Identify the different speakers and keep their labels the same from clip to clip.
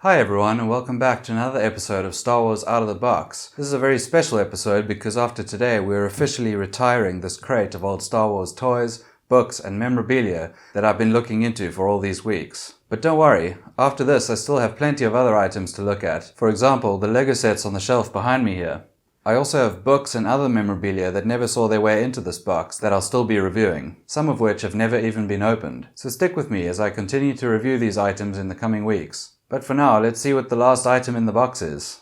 Speaker 1: Hi everyone, and welcome back to another episode of Star Wars Out of the Box. This is a very special episode because after today we're officially retiring this crate of old Star Wars toys, books and memorabilia that I've been looking into for all these weeks. But don't worry, after this I still have plenty of other items to look at. For example, the Lego sets on the shelf behind me here. I also have books and other memorabilia that never saw their way into this box that I'll still be reviewing, some of which have never even been opened. So stick with me as I continue to review these items in the coming weeks. But for now, let's see what the last item in the box is.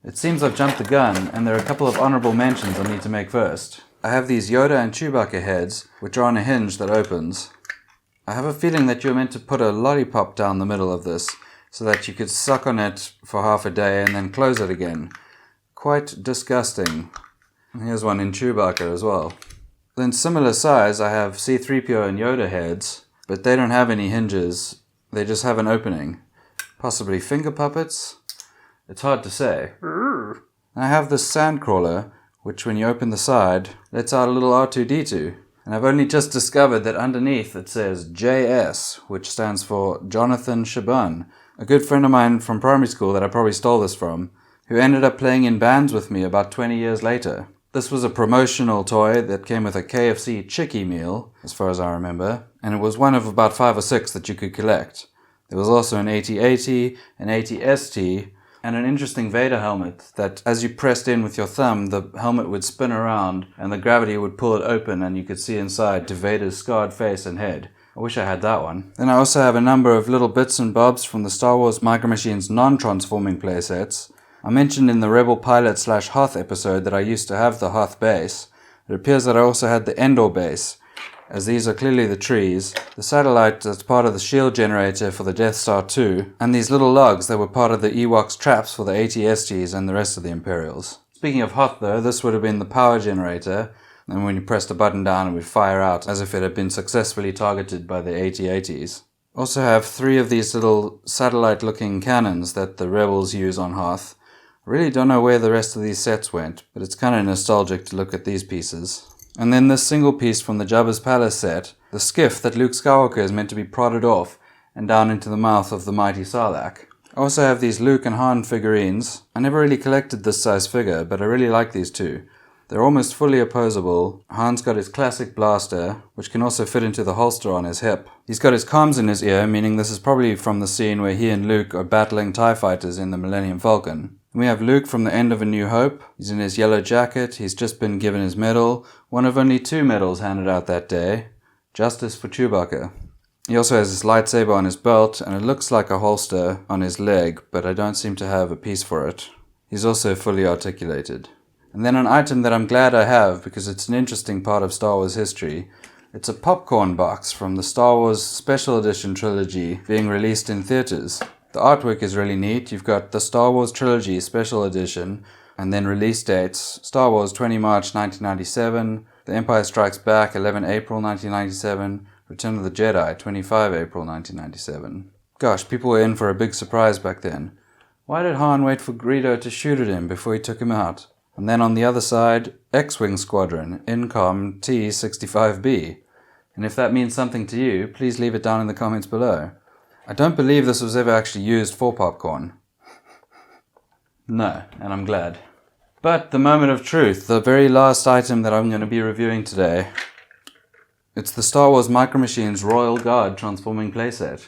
Speaker 1: It seems I've jumped the gun, and there are a couple of honorable mentions I need to make first. I have these Yoda and Chewbacca heads, which are on a hinge that opens. I have a feeling that you're meant to put a lollipop down the middle of this, so that you could suck on it for half a day and then close it again. Quite disgusting. Here's one in Chewbacca as well. Then similar size, I have C-3PO and Yoda heads, but they don't have any hinges, they just have an opening. Possibly finger puppets? It's hard to say. I have this sandcrawler, which when you open the side, lets out a little R2-D2. And I've only just discovered that underneath it says JS, which stands for Jonathan Shaban, a good friend of mine from primary school that I probably stole this from, who ended up playing in bands with me about 20 years later. This was a promotional toy that came with a KFC chickie meal, as far as I remember, and it was one of about 5 or 6 that you could collect. There was also an AT-AT, an AT-ST, and an interesting Vader helmet that, as you pressed in with your thumb, the helmet would spin around and the gravity would pull it open and you could see inside to Vader's scarred face and head. I wish I had that one. Then I also have a number of little bits and bobs from the Star Wars Micro Machines non-transforming playsets. I mentioned in the Rebel Pilot / Hoth episode that I used to have the Hoth base. It appears that I also had the Endor base, as these are clearly the trees, the satellite that's part of the shield generator for the Death Star 2, and these little logs that were part of the Ewoks traps for the AT-STs and the rest of the Imperials. Speaking of Hoth though, this would have been the power generator, and when you pressed a button down it would fire out as if it had been successfully targeted by the AT-ATs. Also have 3 of these little satellite-looking cannons that the Rebels use on Hoth. I really don't know where the rest of these sets went, but it's kind of nostalgic to look at these pieces. And then this single piece from the Jabba's Palace set, the skiff that Luke Skywalker is meant to be prodded off and down into the mouth of the mighty Sarlacc. I also have these Luke and Han figurines. I never really collected this size figure, but I really like these two. They're almost fully opposable. Han's got his classic blaster, which can also fit into the holster on his hip. He's got his comms in his ear, meaning this is probably from the scene where he and Luke are battling TIE fighters in the Millennium Falcon. We have Luke from the end of A New Hope. He's in his yellow jacket. He's just been given his medal. One of only 2 medals handed out that day. Justice for Chewbacca. He also has his lightsaber on his belt, and it looks like a holster on his leg, but I don't seem to have a piece for it. He's also fully articulated. And then an item that I'm glad I have, because it's an interesting part of Star Wars history. It's a popcorn box from the Star Wars Special Edition trilogy being released in theaters. The artwork is really neat. You've got the Star Wars Trilogy Special Edition, and then release dates. Star Wars 20 March 1997, The Empire Strikes Back 11 April 1997, Return of the Jedi 25 April 1997. Gosh, people were in for a big surprise back then. Why did Han wait for Greedo to shoot at him before he took him out? And then on the other side, X-Wing Squadron, Incom T-65B. And if that means something to you, please leave it down in the comments below. I don't believe this was ever actually used for popcorn. No, and I'm glad. But the moment of truth, the very last item that I'm going to be reviewing today. It's the Star Wars Micro Machines Royal Guard Transforming Playset.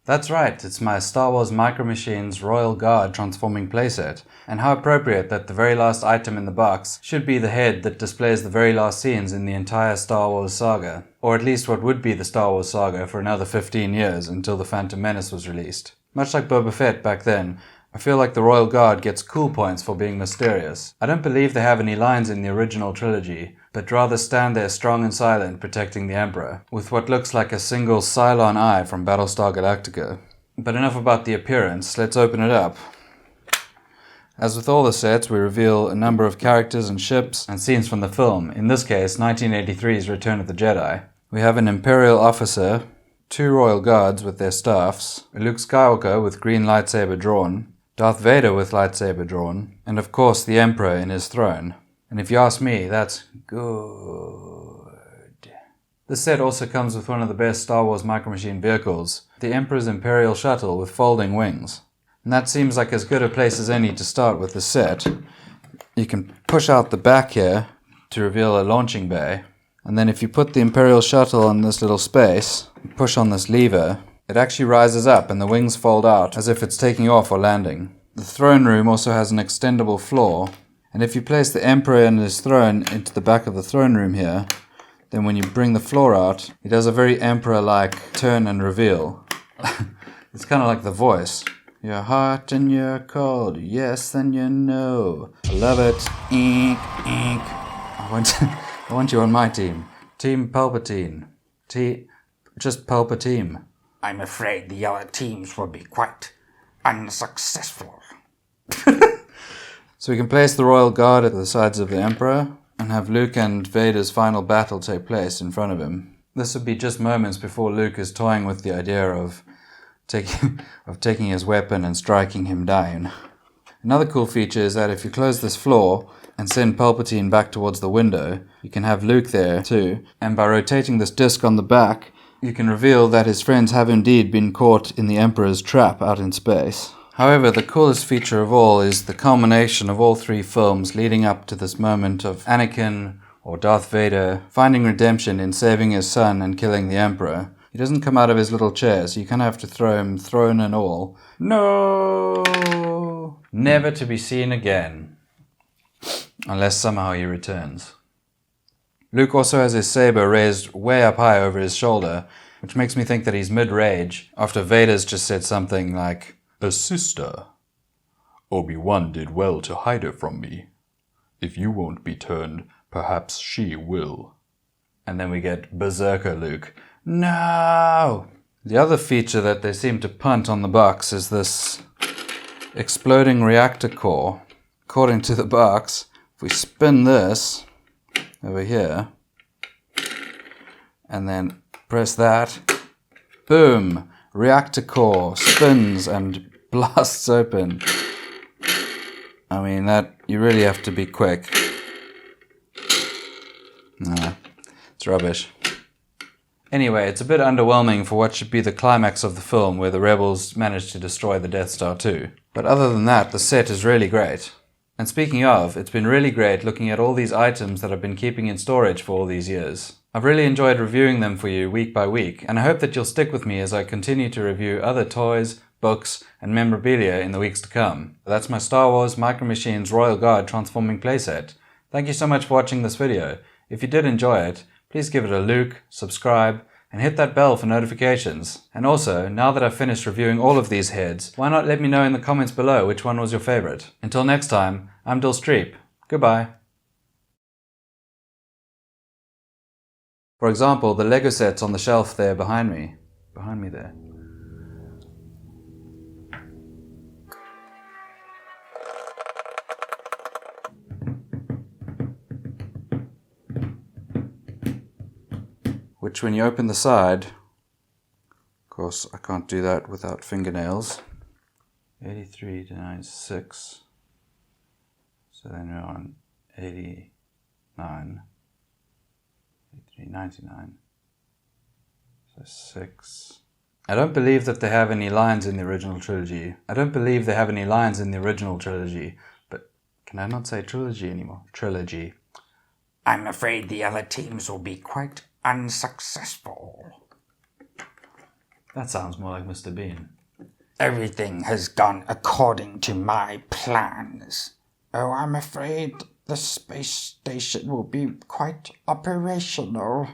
Speaker 1: That's right, it's my Star Wars Micro Machines Royal Guard Transforming Playset, and how appropriate that the very last item in the box should be the head that displays the very last scenes in the entire Star Wars saga, or at least what would be the Star Wars saga for another 15 years until The Phantom Menace was released. Much like Boba Fett back then, I feel like the Royal Guard gets cool points for being mysterious. I don't believe they have any lines in the original trilogy, but rather stand there strong and silent protecting the Emperor, with what looks like a single Cylon eye from Battlestar Galactica. But enough about the appearance, let's open it up. As with all the sets, we reveal a number of characters and ships and scenes from the film, in this case 1983's Return of the Jedi. We have an Imperial Officer, 2 Royal Guards with their staffs, a Luke Skywalker with green lightsaber drawn, Darth Vader with lightsaber drawn, and of course the Emperor in his throne. And if you ask me, that's good. This set also comes with one of the best Star Wars Micro Machine vehicles, the Emperor's Imperial Shuttle with folding wings. And that seems like as good a place as any to start with the set. You can push out the back here to reveal a launching bay. And then if you put the Imperial Shuttle on this little space, push on this lever, it actually rises up and the wings fold out as if it's taking off or landing. The throne room also has an extendable floor, and if you place the Emperor and his throne into the back of the throne room here, then when you bring the floor out, it does a very Emperor-like turn and reveal. It's kind of like The Voice. You're hot and you're cold, yes, then you know. I love it. Ink, ink. I want you on my team. Team Palpatine. Just Palpatine.
Speaker 2: I'm afraid the other teams will be quite unsuccessful.
Speaker 1: So we can place the Royal Guard at the sides of the Emperor and have Luke and Vader's final battle take place in front of him. This would be just moments before Luke is toying with the idea of taking his weapon and striking him down. Another cool feature is that if you close this floor and send Palpatine back towards the window, you can have Luke there too, and by rotating this disc on the back, you can reveal that his friends have indeed been caught in the Emperor's trap out in space. However, the coolest feature of all is the culmination of all three films leading up to this moment of Anakin, or Darth Vader, finding redemption in saving his son and killing the Emperor. He doesn't come out of his little chair, so you kind of have to throw him, throne and all. No! Never to be seen again. Unless somehow he returns. Luke also has his saber raised way up high over his shoulder, which makes me think that he's mid-rage, after Vader's just said something like, "A sister. Obi-Wan did well to hide her from me. If you won't be turned, perhaps she will." And then we get Berserker Luke. No! The other feature that they seem to punt on the box is this exploding reactor core. According to the box, if we spin this over here, and then press that, boom! Reactor core spins and blasts open. I mean, that you really have to be quick. Nah, it's rubbish. Anyway, it's a bit underwhelming for what should be the climax of the film, where the rebels managed to destroy the Death Star too. But other than that, the set is really great. And speaking of, it's been really great looking at all these items that I've been keeping in storage for all these years. I've really enjoyed reviewing them for you week by week, and I hope that you'll stick with me as I continue to review other toys, books, and memorabilia in the weeks to come. That's my Star Wars Micro Machines Royal Guard Transforming Playset. Thank you so much for watching this video. If you did enjoy it, please give it a like, subscribe, and hit that bell for notifications. And also, now that I've finished reviewing all of these heads, why not let me know in the comments below which one was your favorite? Until next time, I'm Dill Streep. Goodbye. For example, the Lego sets on the shelf there behind me. Behind me there. Which when you open the side, of course I can't do that without fingernails. 83 to 96. So then we're on 89. 83, 99. So 6. I don't believe that they have any lines in the original trilogy. But can I not say trilogy anymore? Trilogy.
Speaker 2: I'm afraid the other teams will be quite unsuccessful.
Speaker 1: That sounds more like Mr. Bean.
Speaker 2: Everything has gone according to my plans. Oh, I'm afraid the space station will be quite operational.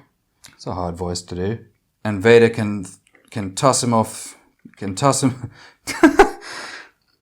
Speaker 1: It's a hard voice to do. And Vader can toss him off. Can toss him.